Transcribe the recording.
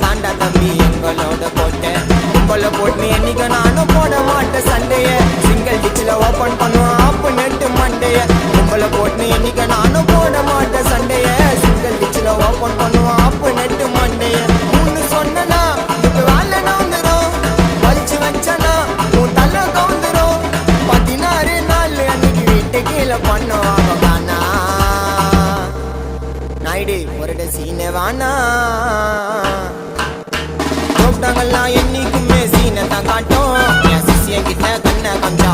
தாண்டா தம்பி எங்களோட கோட்டை. கும்பல போட்டு என்னைக்கு நானும் போட மாட்டேன் சண்டைய. சிங்கிள் டிச்சில் ஓப்பன் பண்ணுவோம் ஆப்பு நெட்டு மண்டைய. கும்பல போட்டு என்னைக்கு நானும் போட மாட்டேன் சண்டைய. சிங்கிள் டிச்சில் ஓப்பன் பண்ணுவோம் ஆப்பு நெட்டு மண்டைய. மூணு சொன்னா இப்ப வேலை நவுந்துரும். வலிச்சு வச்சனா உன் தலை கவுந்துரும். 16 நாள் அன்னைக்கு வீட்டு கீழே பண்ணுவாங்க காணா. நாயுடு ஒரு சீனை வானா. கூப்பிட்டாங்கல்லாம் என்னைக்குமே சீனை தான் காட்டும். என் சிஷியன் கிட்ட கண்ணை கொஞ்சம்